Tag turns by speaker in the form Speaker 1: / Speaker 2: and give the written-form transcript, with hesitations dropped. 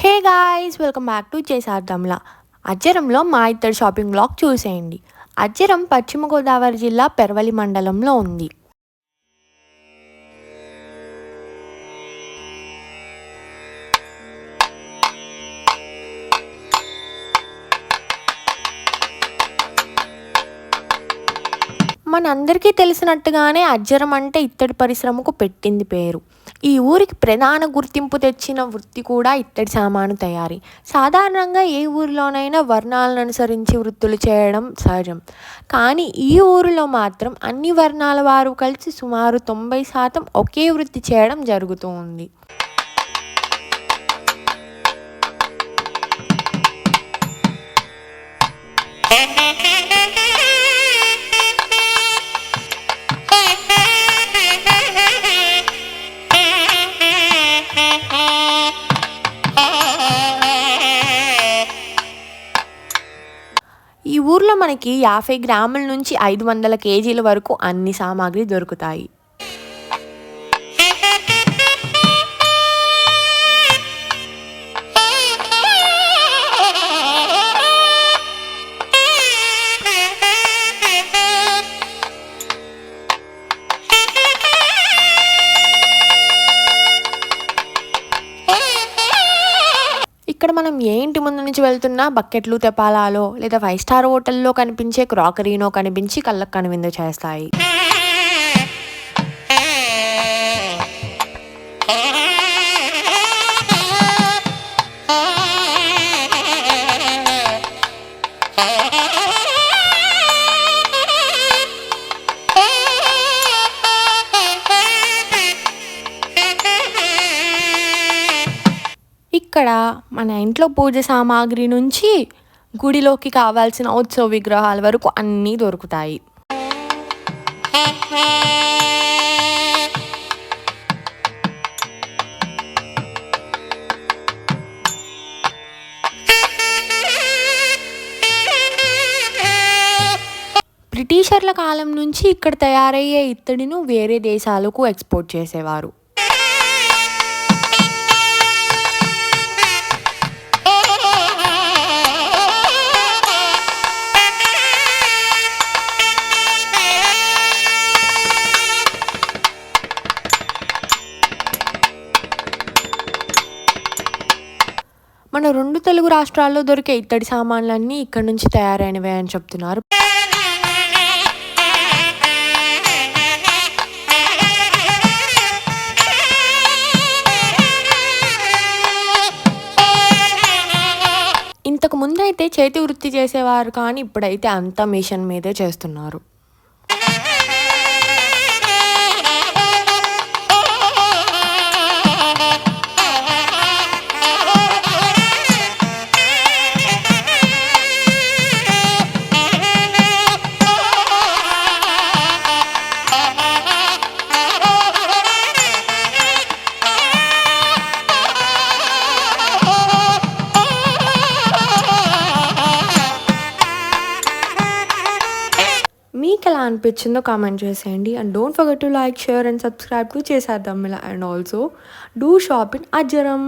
Speaker 1: Hey guys, welcome back to చేసార్థంలా. అజ్జరంలో మా ఇద్దరు షాపింగ్ బ్లాగ్ చూసేయండి. అజ్జరం పశ్చిమ గోదావరి జిల్లా పెరవలి మండలంలో ఉంది. మనందరికీ తెలిసినట్టుగానే అజ్జరం అంటే ఇత్తడి పరిశ్రమకు పెట్టింది పేరు. ఈ ఊరికి ప్రధాన గుర్తింపు తెచ్చిన వృత్తి కూడా ఇత్తడి సామాను తయారీ. సాధారణంగా ఏ ఊరిలోనైనా వర్ణాలను అనుసరించి వృత్తులు చేయడం సహజం. కానీ ఈ ఊరిలో మాత్రం అన్ని వర్ణాల వారు కలిసి సుమారు 90% ఒకే వృత్తి చేయడం జరుగుతూ ఉంది. ఈ ఊర్లో మనకి 50 గ్రాముల నుంచి 500 కేజీల వరకు అన్ని సామాగ్రి దొరుకుతాయి. ఇక్కడ మనం ఏ ఇంటి ముందు నుంచి వెళ్తున్నా బకెట్లు, తెపాలాలో లేదా 5 స్టార్ హోటల్లో కనిపించే క్రాకరీనో కనిపించి కళ్ళకు కనువిందు చేస్తాయి. ఇక్కడ మన ఇంట్లో పూజ సామాగ్రి నుంచి గుడిలోకి కావాల్సిన ఉత్సవ విగ్రహాల వరకు అన్నీ దొరుకుతాయి. బ్రిటిషర్ల కాలం నుంచి ఇక్కడ తయారయ్యే ఇత్తడిను వేరే దేశాలకు ఎక్స్పోర్ట్ చేసేవారు. మన 2 తెలుగు రాష్ట్రాల్లో దొరికే ఇత్తడి సామాన్లన్నీ ఇక్కడ నుంచి తయారైనవే అని చెప్తున్నారు. ఇంతకు ముందైతే చేతి వృత్తి చేసేవారు, కానీ ఇప్పుడైతే అంతా మిషన్ మీదే చేస్తున్నారు. మీకు ఎలా అనిపించిందో కామెంట్ చేసేయండి. And don't forget to like, share and subscribe to చేసేద్దాం ఇలా. And also do shop in Ajjaram.